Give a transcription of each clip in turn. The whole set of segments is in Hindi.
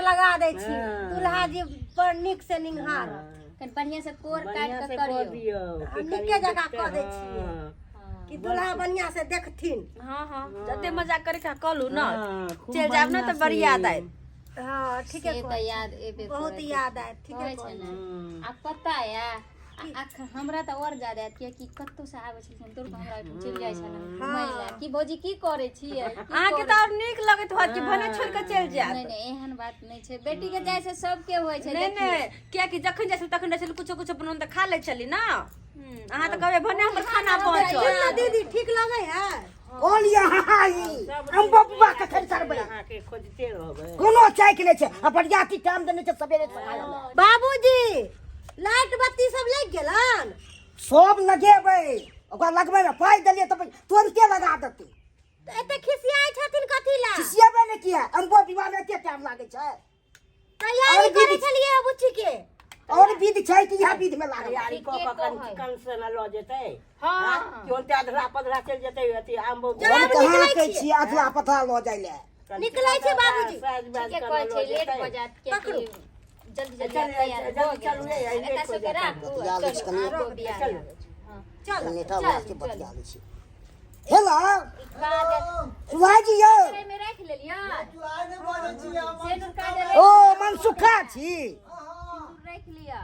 लगा दे छी दुल्हा जी पर निक से निहार कन बढ़िया से कोर काट के करियो निके जगह क दे छी कि दुल्हा बढ़िया से देखथिन। हां हां जते मजाक करे का कलू ना चल जाब ना तो बड़ी याद आए। हां ठीक है से त याद एबे बहुत याद आए ठीक है आ पता है हमरा त और ज्यादा याद कि कत्तो से आवे छै तुर हमरा चल जाय छै ना घुमैला कि भौजी की करे छियै अहाँ के त और नीक लगत होत कि भने छोड़ के चल जात। नहीं नहीं एहन बात नहीं छै बेटी के जाय से सब के होय छै नहीं नहीं क्या कि जखन जाय तखन जाय कुछ कुछ अपन त खा ले चली ना अहाँ त कहबे भने हमर खाना पहुंचो दीदी ठीक लगे है बोल यहाँ हम बबुआ के खैर करबे अहाँ के खोजते रहबे कोनो चाय के ले छै अपन जाति टाइम देने छै सवेरे सकाल बाबूजी लाइट बत्ती सब लग गेलन सब लगेबै ओकरा लगबै में पाई देलिए त तुरंते लगा देतै एते खिसियाई छथिन कथि ला खिसियाबे ने किया अम्बो विवाह में एते टाइम लागे छै तैयारी करे छलिए बुच्ची के और विध छै कि यह विध में लागे तैयारी क क कन से न ल जेतै हां क्यों ते अधरा पधरा चल जेतै अथी आम्बो हम कहां के छी अधला पथा ल जाय ले निकलै छै बाबूजी के कहै छै लेट हो जात के जल्दी जल्दी तैयार हो चलू एका से के राखू चलो चल नेता वाला के बतिया ले छी हेलो सुहाजी यो में रख लेलिया चुराए ने बोले छी हम सेनुर काटे ओ मनसुखा छी रख लिया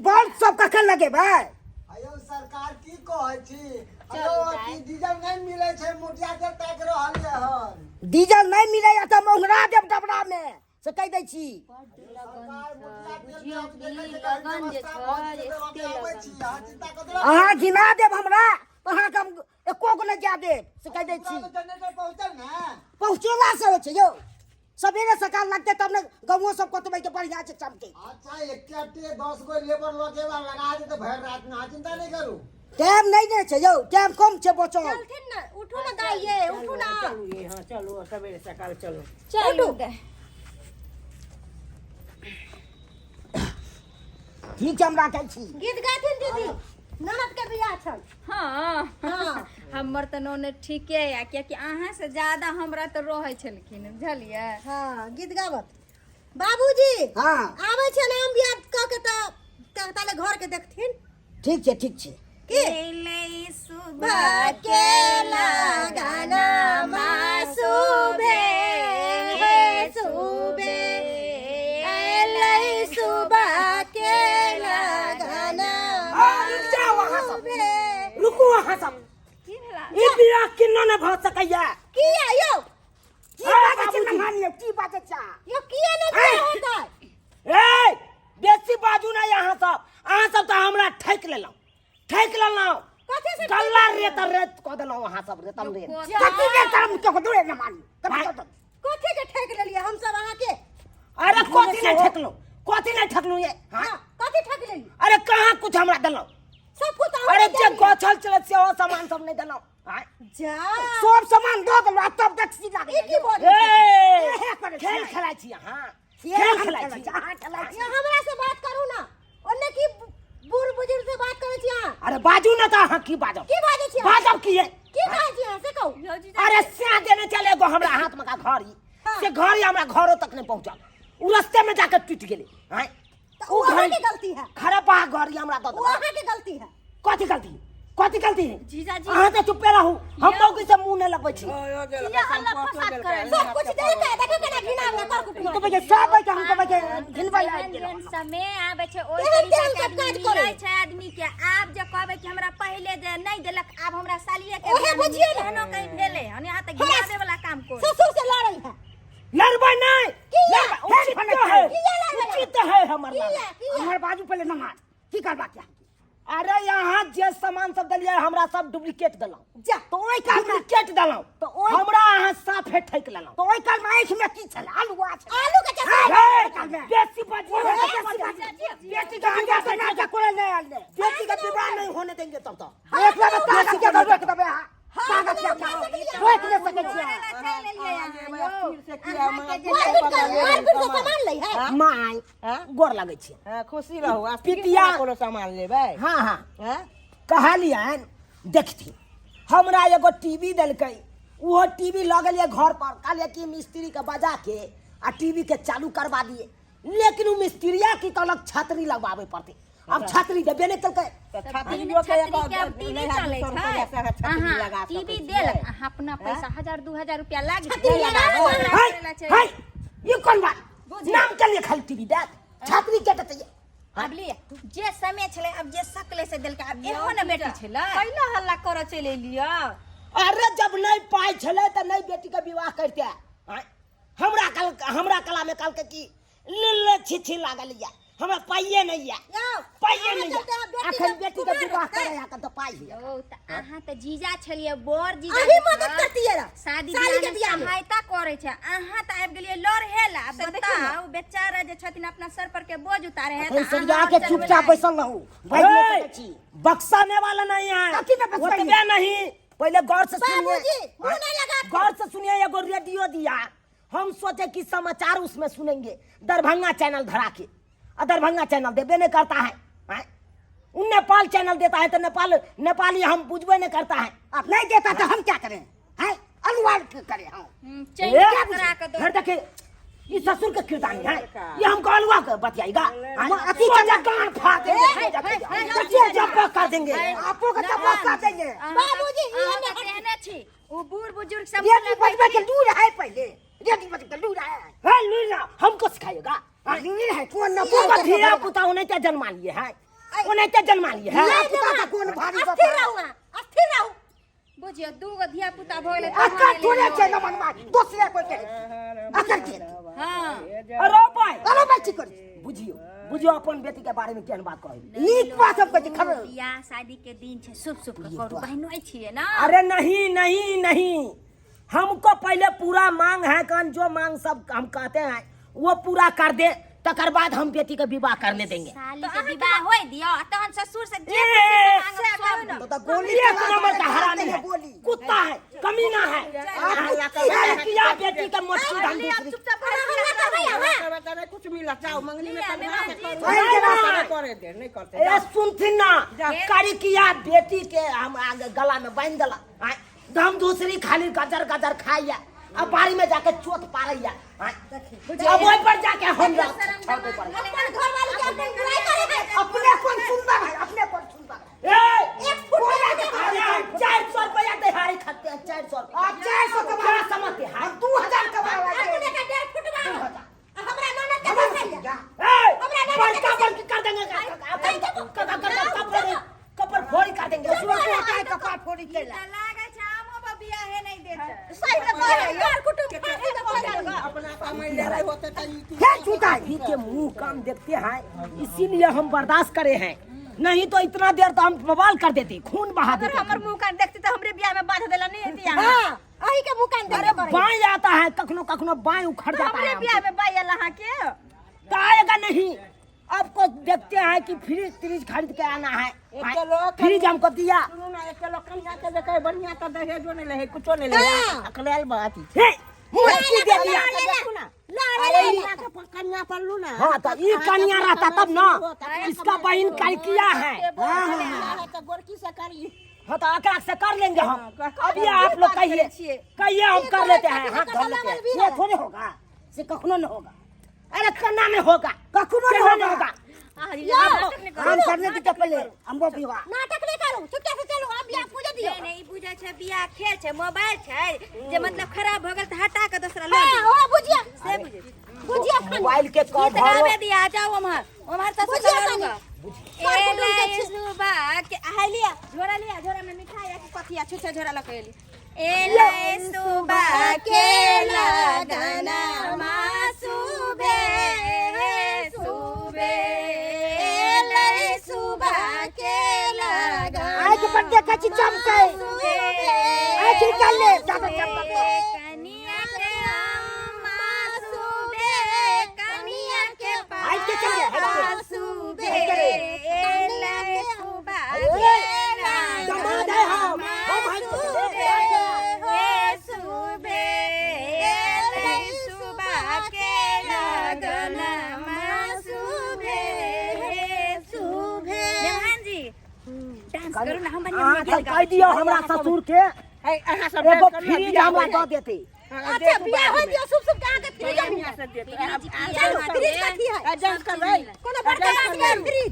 बल्ब सब कखन लगेबै आयो सरकार की कहै छी आयो की डीजल नहीं मिले छै मुटिया के ताक रहल है हन डीजल नहीं मिले या त मोहरा देव डबरा में से कह दै छी लगन जे छै अहाँ घिना देब हमरा अहाँ के एको गो नहीं जा देब से कह दै छी जनरेटर पहुंचल ना पहुँचेला से होइ छै यौ सवेरे सकाल लगते तब ने गाँवो सब कतबै के बढ़िया से चमके अच्छा एकटे 10 गो लेबर लगेवा लगा दे तो भर रात ना चिंता नहीं करू टाइम नहीं दे छै यौ टाइम कम छै बचल चलथिन ना उठू ना दाइए उठू ना चलू ये हां चलो सवेरे सकाल चलो चलो ठीक छै हम राखै छी गीत गाथिन दीदी ननद के बियाह छन हां हां हमर त नोने ठीके या कि अहाँ से ज्यादा हमरा त रहै छलखिन बुझलिए हां गीत गावत बाबूजी हाँ आबै छै ना हम बियाह क के त ताले घर के देखथिन ठीक छै ठीक छै के ले सुबह के लगाना मासुबे सुबे एलै सुबह के लगाना रुकू अहाँ सब ई बियाह किन्नो ने भ सकैया किया यौ की बात छै न मानियो की बात छै यो किया ने बियाह होतै ए बेसी बाजू ना यहाँ सब अहाँ सब त हमरा ठैक लेलौ कथि से गल्ला रे त रेत क देलौ अहाँ सब रे तम रे कथि के तरम के दूरे न मानी कथि के ठेक लेलिए हम सब अहाँ के अरे कथि नहीं ठकलौ ये हां कथि ठेक लेली अरे कहां कुछ हमरा देलौ सब कुछ अरे जे गोछल चले से ओ सामान सब नहीं देलौ हां जा सब सामान दो देलौ तब टैक्सी लागे ई की बोल खेल खेलाइ छी हां खेल खेलाइ छी अहाँ खेलाइ छी हमरा से बात करू ना ओने की बूढ़ बुजुर्ग से बात करे छी अहाँ अरे बाजू ना त अहाँ की बाजब की बाजै छी बाजब की है की बाजै छी अहाँ से कहू अरे से देने चले गो हमरा हाथ में का घड़ी से घड़ी हमरा घरों तक नहीं पहुंचल उ रास्ते में जाकर टूट गेले हैं वो अहाँ के गलती है खराब घड़ी हमरा दो वो अहाँ के गलती है कथि गलती है जीजा जी अहाँ तो चुपे रहू हम लोग से मुंह नहीं लगबै छी किया अलग फसाद करे सब कुछ दे के देखो केना घिना वाला कर कुटुम तो बजे सब है हम तो बजे घिनबै समय आबे छै ओइ एहन तरीका तेहन के सब काज करे। मिलै छै आदमी के आब जे कहबै कि हमरा पहिले जे नहीं देलक आब हमरा सालिए के ओहे बुझिए ना। केहनो कहीं भेले हन यहाँ तक गिरा दे वाला काम कर ससुर से लड़ै है लड़बै नहीं किया उचित है हमर किया? हमर बाजू पहले नमाज की करबा क्या अरे यहाँ जे सामान सब दलिए हमरा सब डुप्लीकेट देलौ जा तो ओइ काल में डुप्लीकेट देलौ तो हमरा अहाँ साफे ठैक लेलौ तो ओइ काल में आँख में की छल आलू छै आलू के चक्कर बेसी बाजिए बेसी का आगे से ना कोई नहीं आल बेसी का विवाह नहीं होने देंगे तब तो एक बार बेसी के घर रख दबे कागज क्या रोक ले सके छी माय गोर लागै छी हां खुशी रहू आ पितिया कोनो सामान लेबै हां हां हैं कहलियन देखती हमरा एगो टीवी देलकै वो टीवी लगलिए घर पर कहलिए कि मिस्त्री के बजा के आ टीवी के चालू करवा दिए, लेकिन वो मिस्त्रिया की तो अलग छतरी लगवावे पड़ते। अब छतरी देबे नहीं कल छतरियों के टीवी चले छतरी लगा टीवी देलक अहाँ अपना पैसा 1000-2000 रुपया लाग है। ये कौन बात नाम के लिए खाली टीवी दे छतरी के देते अब लिए जे समय छले अब जे सकले से देलक अब एहो न बेटी छले पहिला हल्ला कर चले लिया। अरे जब नहीं पाई छले त नहीं बेटी के विवाह करते हमरा कला में कल के की ले छिछि लागल या हमरा पाइए नहीं या पाइए नहीं अखन बेटी के विवाह करे या त पाई है। ओ त अहाँ त जीजा छलिए बोर जीजा अही मदद करतिए रा शादी के बियाह बियाह में सहायता करे छै अहाँ त आबि गेलिए लड़ हेला बताओ बेचारा जे छथिन अपना सर पर के बोझ उतारे है अखन सजा के चुपचाप बैसल रहू भाई छी बक्साने वाला नहीं है ओतबे नहीं पहले गौर से सुनिए गौर से सुनिए। एगो रेडियो दिया हम सोचे कि समाचार उसमें सुनेंगे, दरभंगा चैनल धरा के दरभंगा चैनल देबे नहीं करता है। नेपाल चैनल देता है तो नेपाली हम बुझबे नहीं करता है। अब नहीं देता तो हम क्या करें हैं अनुवाद करें हम घर देखे ये ससुर के किरदानी है, ये हमको अलवा कर बतियाएगा अति कान फाड़ देंगे जब कर देंगे आपको का जब कर देंगे। बाबूजी ये कहने छी ओ बूढ़ बुजुर्ग सब रेडी बजबे के लूर है पहले रेडी बज के लूर है लूर ना हमको सिखाएगा लूर है कौन ना पूरा धीरा पुता उन्हें क्या जन्मा लिए है उन्हें क्या जन्मा लिए है पुता का कौन भारी अस्थिर रहू बुझियो दूगो धिया पुता भ गेले अक्का थोड़े के न मनवा दूसरे कोई के अकर के हां अरे भाई ठीक कर बुझियो अपन बेटी के बारे में केहन बात कहै नीक बात सब कह खबर बियाह शादी के दिन छे शुभ शुभ के करू बहनोई छिए ना। अरे नहीं हमको पहले पूरा मांग है कन जो मांग सब हम कहते हैं वो पूरा कर दे तकर बाद हम बेटी का विवाह करने देंगे। साली के विवाह होय दियो तहन ससुर से जे मांगब तो गोली एक नंबर का हरामी है कुत्ता है कमीना है किया बेटी का मोटी ढंग कुछ मिला जाओ मंगनी में करे दे नहीं करते ए सुनथिन ना करी किया बेटी के हम आगे गला में बांध दला हम दूसरी खाली गजर गजर खाइया अब बारी में जाके चोट पारैया अब ओइ पर जाके हम छोड़े पड़े अपने कौन सुंदर है अपने कौन सुंदर ए एक फुट अरे 400 रुपया दिहाड़ी खाते हैं 400 कमा समझते हैं 2000 कमावा अपने का 1.5 फुट हमरा ननद के बसेगा पैसा बंद कर देंगे कपर फोड़ी कर देंगे कपार फोड़ी के लागे छ हमो बियाह है नहीं देत सही में कह यार कुटुंब अपना कमाई ले रहे होते तो क्या छूटा ही के मुंह काम देखते हैं इसीलिए हम बर्दाश्त करे हैं, नहीं तो इतना देर तो हम बवाल कर देते खून बहा देते। हमर मुंह कान देखती तो हमरे बियाह में बाधा देला नहीं होती हां अही के मुकान दे बाएं आता है कखनो बाएं उखड़ जाता हमरे है बियाह में बाई लहा के तो आएगा नहीं। आपको देखते हैं कि फ्रिज खरीद के आना है फ्रिज हमको दिया सुनो ना एक किलो कन्या के देखे बढ़िया तो दहेजो नहीं ले कुछो नहीं ले अकलेल बात हे मुझे दे दिया कन्या पर लू ना हाँ तो ये कन्या रहता तब ना इसका बहन कर किया है तो गोरकी से करी हाँ तो आकड़ा से कर लेंगे हम। अभी आप लोग कहिए हम कर लेते हैं हाथ धो लेते हैं ये थोड़े होगा से कखनो न होगा अरे कन्ना में होगा कखनो नहीं होगा हम करने की पहले हमको विवाह नाटक नहीं करू चुपचाप से चलो अब बियाह पूजा दियो नहीं बुझै छै बियाह खेल छै मोबाइल छै जे मतलब खराब भ गेल त हटा के दूसरा ले हां ओ बुझिया से बुझिया मोबाइल के गीत कवर गावे दिया जाओ उमहर से चलूंगा ए ले सुबा के हालिया झोरा में मिठाई है कथिया छुछे झोरा लकेली ए ले सुबा के लगना मासुबे सुबे ले सुबा के लगना आज पर देखा छी चमके आज चल ले ज्यादा चमके कनिया के मासुबे कनिया के आज के चल ले सुबे ले सुबा के दमाद है हम सुबे सुबे ले सुबा के लगना सुबे सुबे मेहमान जी डांस करू ना हम कह दियो हमरा ससुर के अहाँ सब एगो फ्रिज हमरा दो देते अच्छा बियाह हो दियो शुभ शुभ कहां के फ्रिज में यहाँ से दे तो चलो फ्रिज का की है एडजस्ट करबै कोनो बड़का आदमी के फ्रिज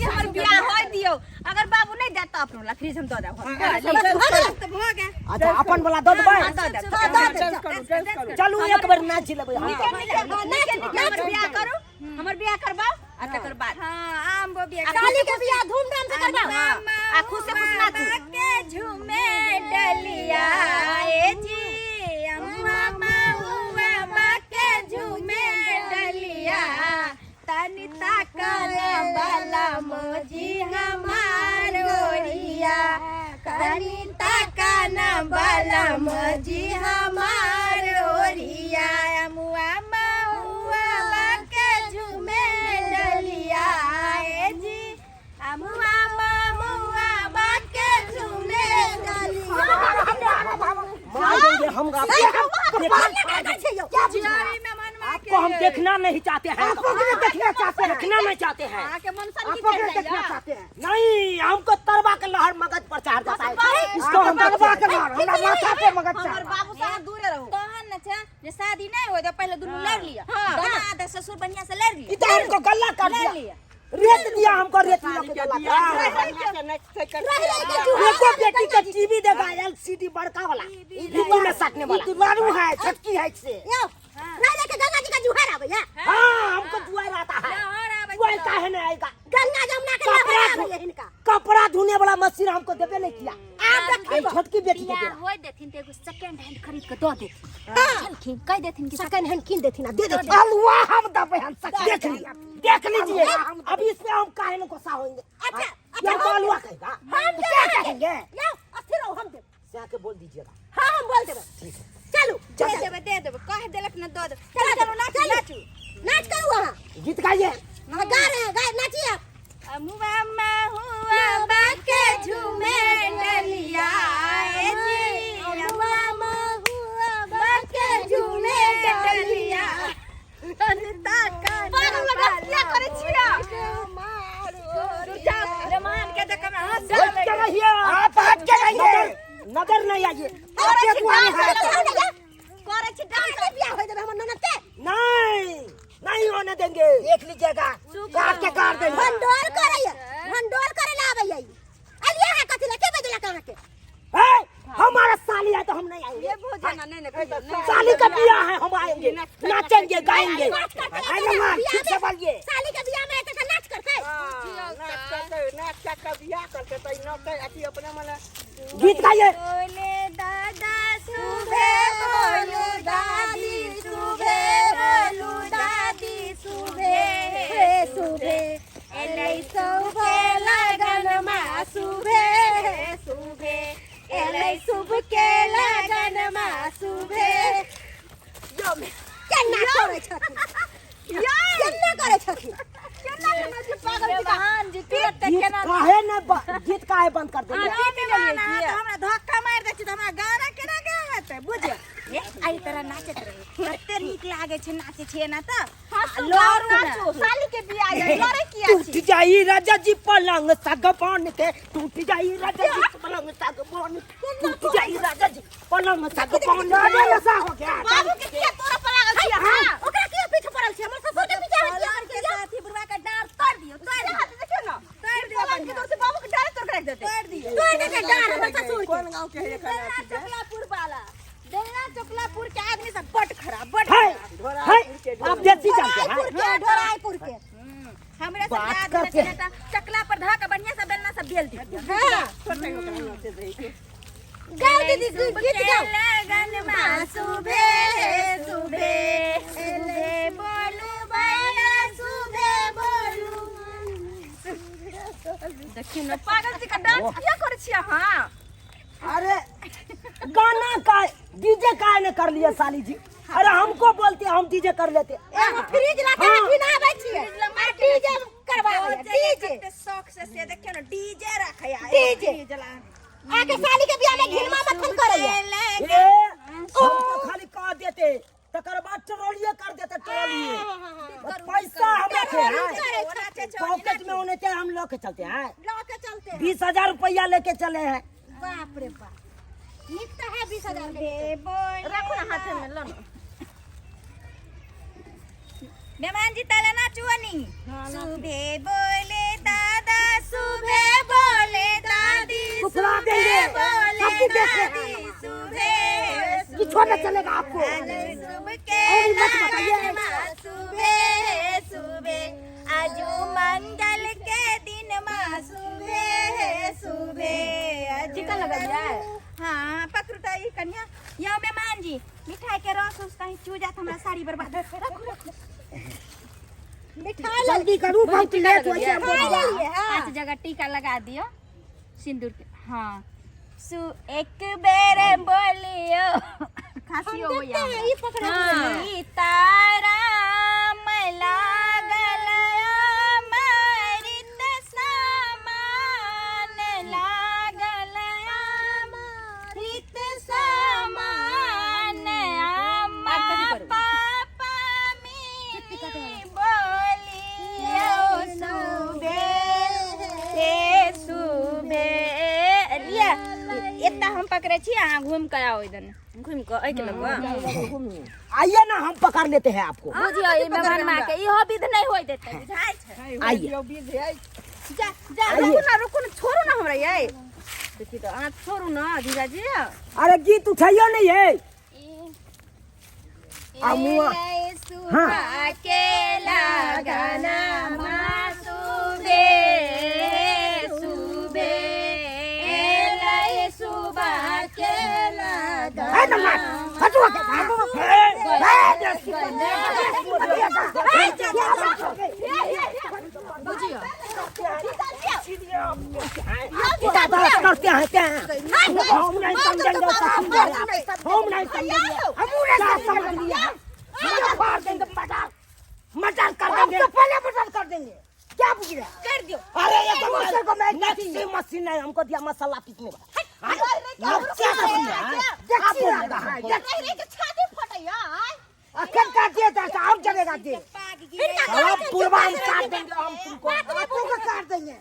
हमर बियाह होय दियो अगर बाबू नहीं देता अपनो ला फ्रिज हम दे देब तो हो गया अच्छा अपन वाला दे देबै एडजस्ट करू चलू एक बार नाच लेबै हम हमर बियाह करू हमर बियाह करबाओ आ तकर बाद हां आम बो बियाह साली के बियाह धूमधाम से करबा आ खुश से खुश नाचू के झूमे डलिया ए जी मामा हुआ मां के झूमे डलिया तनी ताकने वाला मोजी हमार ओरिया तनी ताकने वाला मोजी हमार ओरिया मुआ हुआ मां के झूमे डलिया ए जी मुआ मां के झूमे डलिया मारेंगे हम आपको हम देखना नहीं चाहते हैं देखना नहीं चाहते हैं नहीं हमको तरवा के लहर मगज पर चढ़ जाता है इसको हम तरवा के लहर हमरा माथा पे मगज चढ़ बाबू से दूर रहो तहन न छे जे शादी नहीं होय तो पहले दुनु लड़ लिया दादा ससुर बढ़िया से लड़ लिया इधर हमको गल्ला कर दिया रेत दिया हमको रेत दिया देखो बेटी का टीवी देखा एलसीडी बड़का वाला टीवी में साटने वाला मारू है छटकी है इससे नहीं लेके गंगा जी का जुहार आबैया हाँ हमको जुआर आता है जुआर काहे नहीं आएगा गंगा जमुना के लहर आबैया इनका कपड़ा धोने वाला मशीन हमको देबे नहीं किया आप देखिए छोटकी बेटी के बियाह होय देथिन ते एगो सेकंड हैंड खरीद के दो देथिन चलखिन कह देथिन कि सेकंड हैंड किन देथिन दे देथिन अलवा हम दबे हम देख लीजिए अभी इसमें हम काहे न गुस्सा होंगे अच्छा ये तो अलवा कहेगा हम क्या कहेंगे याओ अस्थिर रहो हम दे से आके बोल दीजिएगा हां हम बोल देबे ठीक है चलो दे देबे कह देलक न दो दे चलो नाचू नाच करो वहां गीत गाइए गा रहे हैं गाय नाचिए आप मुआ हुआ बाके झूमे डलिया ए जी मुआ हुआ बाके झूमे डलिया तनता का पागल लगा क्या करे छिया रे मान के देख में हंस हट के रहिए आप हट के रहिए नजर नहीं आइए आपके दुआरे है करे छी डांस बियाह हो जाबे हमर ननद के नहीं होने देंगे देख लीजिएगा काट के काट देंगे भंडोल करे ला आबैया अलिया है कथि लेके बजला कहां के हमारा साली है तो हम नहीं आएंगे ये भोजन नहीं साली का बियाह है हम आएंगे नाचेंगे गाएंगे ठीक से बोलिए साली के बियाह में तो नाच करते नाच का बियाह करके तो नौते अथी अपने मने गीत गाइए बोले दादा सुबह बोलू दादी सुबह बोलू दादी सुबह एलै सुबह लगन मा सुबह एलै शुभ के लगन मा सुबह केना करे छथिन केना करे छथिन गीत काहे बंद कर देंगे हमरा धक्का मार दै छी त हमरा गाना केना गाते बुझे आई तरह नाचत रहे कते नीक लागे छै नाचे छै ना त लोर नाचो साली के बियाह है लड़े किया टूट जाई राजा जी पलंग सागवान के टूट जाई राजा जी पलंग सागवान टूट जाई राजा जी पलंग सागवान अरे नशा हो गया बाबू के किया तोरा पर लागल छी हां ओकरा किया पीछे पड़ल छी हमर ससुर के पीछे हट के साथी बुढ़वा का डार तोड़ दियो तोड़ देखियो ना तोड़ दियो अपन के से बाबू के डार तोड़ के रख देते तोड़ दे के डार हमर ससुर कौन गांव के है खाना चकलापुर वाला देना चकलापुर के आदमी सब बट खराब बट है आप देसी जानते हैं ढोराईपुर के हमरा सब बात याद करते है चकला पर धा के बढ़िया से बेलना सब बेल दी हां छोटे को नौते दे गाओ दीदी गीत गाओ लगन मा सुबह बोलू भैया सुबह बोलू देखियो ना पागल जी का डांस क्या करे छिया हां अरे गाना का डीजे का ने कर लिया साली जी अरे हमको बोलते हम डीजे कर लेते एगो फ्रिज ला के बिनाबै छियै डीजे करबाबै डीजे शौक से देखियो ना डीजे रखे डीजे आके साली के बियाह में घिनमा मथन करैया हमको खाली कह देते तकर बाद ट्रॉलिए कर देते ट्रॉलिए पैसा हमें थे पॉकेट में होने थे हम लोग के चलते हैं ला के चलते 20,000 रुपया लेके चले हैं बाप रे बाप नीक तो है 20,000 के रखो ना हाथ में लो मेहमान जी ताला नाचुआनी सुबह बोले दादा सुबह बोले दादी कुफला देंगे सबकी देखे कि छोड़ना चलेगा आपको सुबह सुबह आज मंगल के दिन माँ सुबह सुबह टीका लगा दिया हाँ पकड़ता ही कन्या यो मेहमान जी मिठाई के रस उस कहीं चू जाता हमारा साड़ी बर्बाद मिठाई जल्दी करूं बहुत लेट हो गया 5 जगह टीका लगा दियो सिंदूर के हाँ एक बेर बोलियो खासियो हो या ई पकड़ा तारा मला गलया मरित समान लागलया मरित समान पापा मी बोलियो सुबह लिया इतना हम पकड़े छी अहाँ घूम के आओ इधर घूम के ऐ के लगवा आइए ना हम पकड़ लेते हैं आपको बुझियो ई मेहमान मां के इहो विध नहीं होय देते बुझाय छै आइए जा जा रुकू ना छोड़ू ना हमरा ये देखी तो अहाँ छोड़ू ना जीजा जी अरे गीत उठाइयो नहीं है अमुआ सुबह के लगाना मां सुबह सुबह सुबह के है ना मत हटवा के करते हैं क्या हम नहीं समझेंगे हम नहीं समझेंगे हम समझेंगे फाड़ देंगे मटर कर देंगे पहले मटर कर देंगे क्या पूछ रहे कर दियो अरे ये तो मसाला को मैं मिक्सी मशीन है हमको दिया मसाला पीसने वाला क्या छाती फटैया अखन काटिए तो और जलेगा जी हम पूर्वान काट देंगे हम तुमको बच्चों को काट देंगे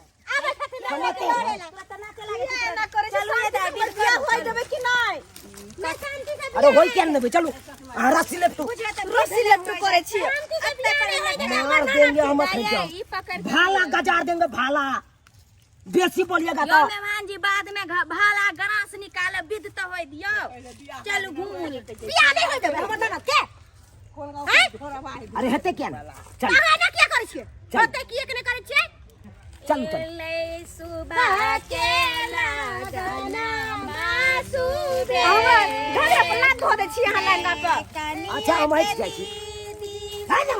अरे होई क्या नहीं चलो रस्सी ले तू करे छी मार देंगे हम भाला गजार देंगे भाला बेसी बोलिएगा तो मेहमान जी बाद में भाला गरास निकाले विध तो होय दियो चलो घूम पिया नहीं होय देबे हमर ना के अरे हेते क्या ना चल अहाँ ना क्या करै छियै चल। होते किए के नहीं करै छियै चल चल ले सुबह के लगना सुबह घरे पर लात धो दे छी अहाँ लंगा पर अच्छा हम आई जाइ छी है ना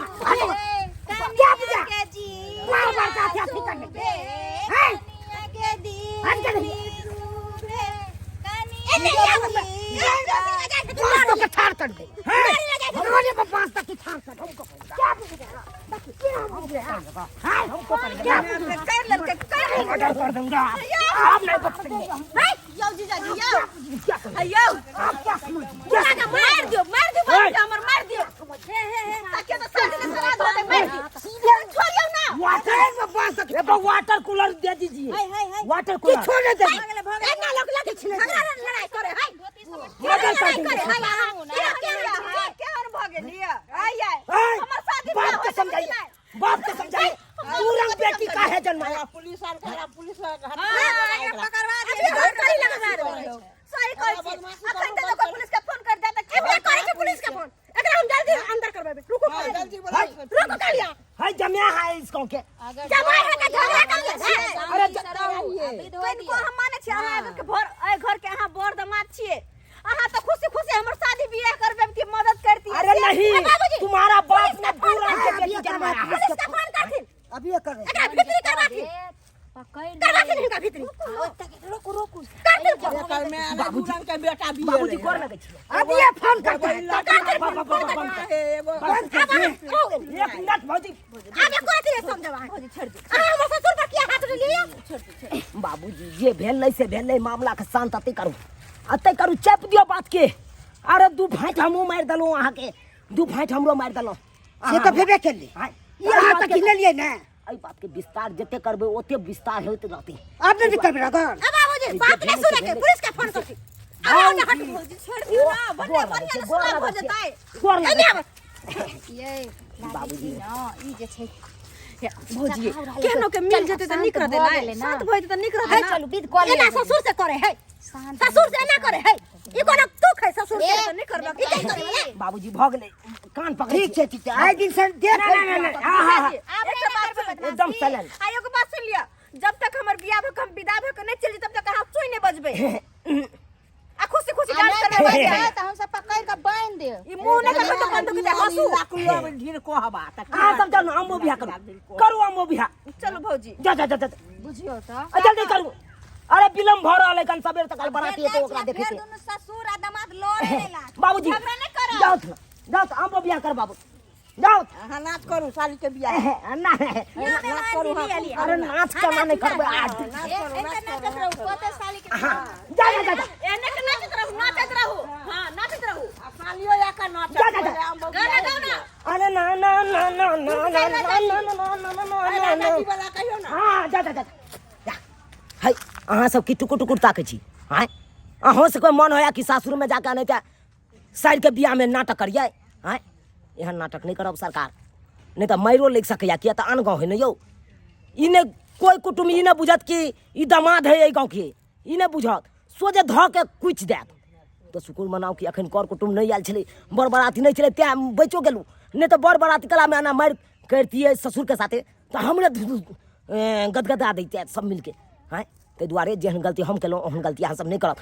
क्या पूजा मार मार का क्या ठीक करने के हैं हट कर तो के ठार कर दे हैं हमारे को पास तक की ठार कर हमको क्या पूजा हमको क्या कर कर दूंगा आप नहीं पकड़ेंगे यो जीजा जी यो अयो आप क्या समझ मार दियो हमर मार दियो ताके तो साथ में सलाद होते मार दियो छोड़ियो ना वाटर में पास तक वाटर कूलर दे दीजिए वाटर कूलर छोड़ दे ना लोग लगे झगड़ा लड़ाई करे हाय मदद कर क्या और भागे लिया आय हमर शादी बाप को समझाइए बाप को समझाइए पूरा बेटी का है जन्माया पुलिस आ गया पुलिस पकड़वा दे घर कहीं लगा दे सही कर छी अपन तो कोई पुलिस के फोन कर देता के करे के पुलिस के फोन एकरा हम जल्दी अंदर करबे रुको जल्दी बोला रुको करिया है जमिया है इसको के जमाई है के झगड़ा कर ले अरे को हम माने छी अहाँ के घर के अहाँ बर दमाद छिए अहाँ तो खुशी खुशी हमर शादी बियाह करबे की मदद करती अरे नहीं तुम्हारा बाप ने पूरा के बेटी जन्माया पुलिस के फोन करथिन अभी ये कर रहे एकरा भीतरी करवाथिन करवाथिन इनका भीतरी रोकू कल में बाबूजी का बेटा भी बाबूजी कोर लगे छी अभी ये फोन करते हैं एक मिनट भौजी आगे कोई नहीं समझवा भौजी छोड़ दे हम ससुर पर किया हाथ लिया छोड़ बाबूजी ये भेल नहीं से भेल नहीं मामला के शांत अते करू चप दियो बात के अरे दू फाइट हमू मार दलो अहाँ के दू फाइट हमरो मार दलो से तो भेबे कर ले यहाँ तक ले लिए ना आई बात के विस्तार जते करबे ओते विस्तार होते रहते अब नहीं करबे अगर अब बाबूजी बात नहीं सुने के पुलिस के फोन करती आओ ना हट भौजी छोड़ दियो ना बढ़िया बढ़िया सुना हो जताए गोर लगे ये बाबूजी ना ई जे छै भौजी केनो के मिल जेते त निक रह देला साथ भइते त निक रह है देला चलू विद कॉल एना ससुर से करे है ससुर से ना करे है ई कोना तू खै ससुर से त नहीं करबा ई काय करे बाबूजी भ गेलै कान पकड़ ठीक है आइ दिन से देख हां हां एक बात एकदम चलन आयो के बात सुन लिया जब तक हमर बियाह भ हम विदा भ के नहीं चल तब तक हम सुई नहीं बजबे आ खुशी खुशी डांस करबे त हम सब पकड़ के बांध दे ई मुंह नहीं कर तो बंद के हंसू लाकुलो में ढीर को हवा त आ सब जानो अम्मो बियाह करू अम्मो बियाह चलो भौजी जा जा जा जा बुझियो त जल्दी करू अरे विलम्ब भ रहल है कन सबेर तक बराती है तो ओकरा देखे फिर दोनों ससुर आ दामाद लड़े लेला बाबूजी झगड़ा नहीं करो जाओ त जाओ त अम्मो बियाह कर बाबू जाओ हां नाच करू साली के बियाह ना नाच करू अरे नाच करना नहीं करबे आज एते नाचत रहू कते साली के जा जा जा एने के नाचत रहू हां नाचत रहू सालियो या का नाच जा जा जा गाना गाओ ना अरे ना ना ना ना ना ना ना ना की वाला कहियो ना हां जा जा जा जा हाय अहाँ सब की टुकुर टुकुर ताकै छी हाय अहाँ से कोई मन होया कि सासुर में जाके नहीं त साइड के बियाह में नाटक करिए हाय एहन नाटक नहीं करब सरकार नहीं तो मारो लग सकैया किया तो आन गाँव है न यौ ई ने कोई कुटुम ई ने बुझत कि ई दामाद है एहि गाँव के ई ने बुझत सोझे धऽ के कुचि देत तो शुक्र मनाओ कि अखन कर कुटुम नहीं आयल छलै बड़ बराती नहीं छलै तेँ बचो गेलू नहीं तो बड़ बराती कला में एना मारि करतियै ससुर के साथे तो हमरे गदगदा दैतियै सब मिलके हैं ताहि दुआरे जेहन गलती हम केलहुँ ओहन गलती अहाँ सब नहीं करब